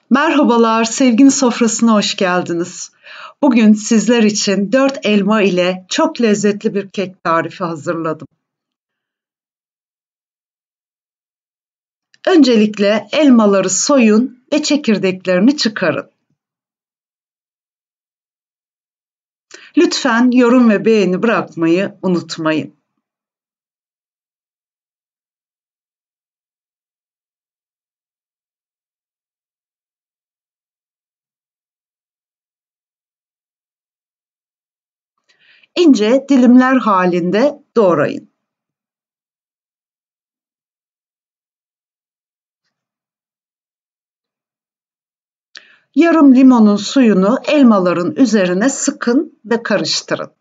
Merhabalar, sevginin sofrasına hoş geldiniz. Bugün sizler için 4 elma ile çok lezzetli bir kek tarifi hazırladım. Öncelikle elmaları soyun ve çekirdeklerini çıkarın. Lütfen yorum ve beğeni bırakmayı unutmayın. İnce dilimler halinde doğrayın. Yarım limonun suyunu elmaların üzerine sıkın ve karıştırın.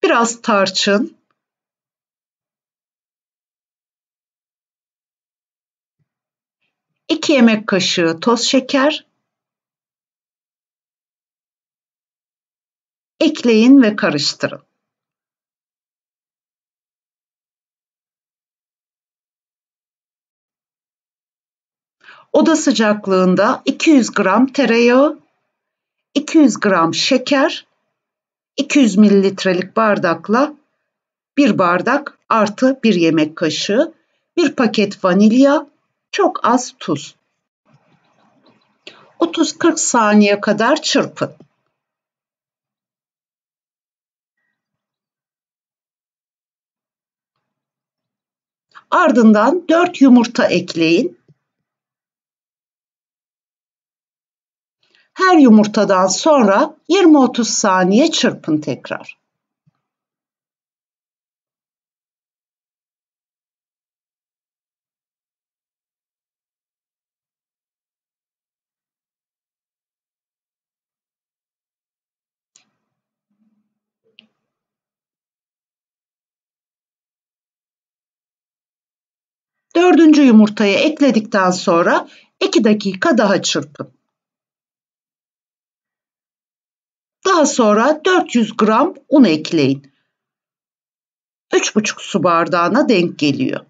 Biraz tarçın, 2 yemek kaşığı toz şeker ekleyin ve karıştırın. Oda sıcaklığında 200 gram tereyağı, 200 gram şeker, 200 mililitrelik bardakla 1 bardak artı 1 yemek kaşığı, 1 paket vanilya, çok az tuz. 30-40 saniye kadar çırpın. Ardından 4 yumurta ekleyin. Her yumurtadan sonra 20-30 saniye çırpın tekrar. Dördüncü yumurtayı ekledikten sonra 2 dakika daha çırpın. Daha sonra 400 gram un ekleyin. 3,5 su bardağına denk geliyor.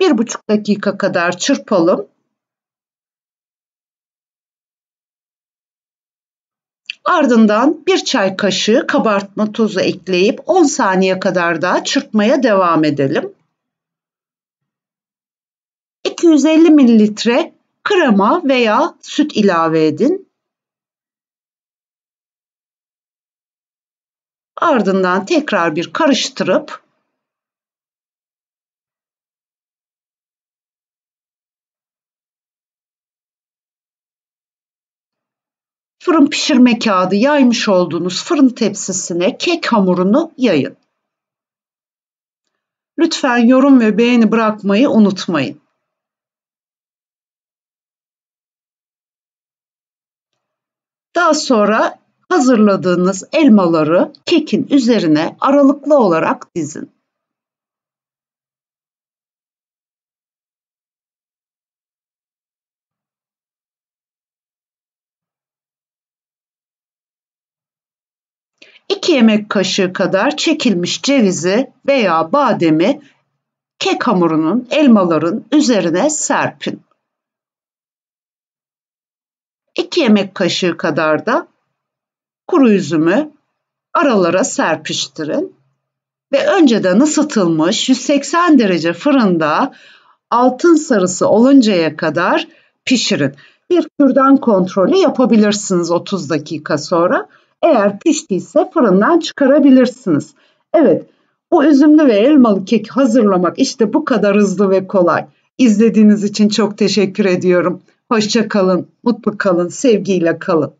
Bir buçuk dakika kadar çırpalım. Ardından 1 çay kaşığı kabartma tozu ekleyip 10 saniye kadar daha çırpmaya devam edelim. 250 mililitre krema veya süt ilave edin. Ardından tekrar bir karıştırıp fırın pişirme kağıdı yaymış olduğunuz fırın tepsisine kek hamurunu yayın. Lütfen yorum ve beğeni bırakmayı unutmayın. Daha sonra hazırladığınız elmaları kekin üzerine aralıklı olarak dizin. İki yemek kaşığı kadar çekilmiş cevizi veya bademi kek hamurunun elmaların üzerine serpin. 2 yemek kaşığı kadar da kuru üzümü aralara serpiştirin ve önceden ısıtılmış 180 derece fırında altın sarısı oluncaya kadar pişirin. Bir kürdan kontrolü yapabilirsiniz 30 dakika sonra. Eğer piştiyse fırından çıkarabilirsiniz. Evet, bu üzümlü ve elmalı kek hazırlamak işte bu kadar hızlı ve kolay. İzlediğiniz için çok teşekkür ediyorum. Hoşça kalın, mutlu kalın, sevgiyle kalın.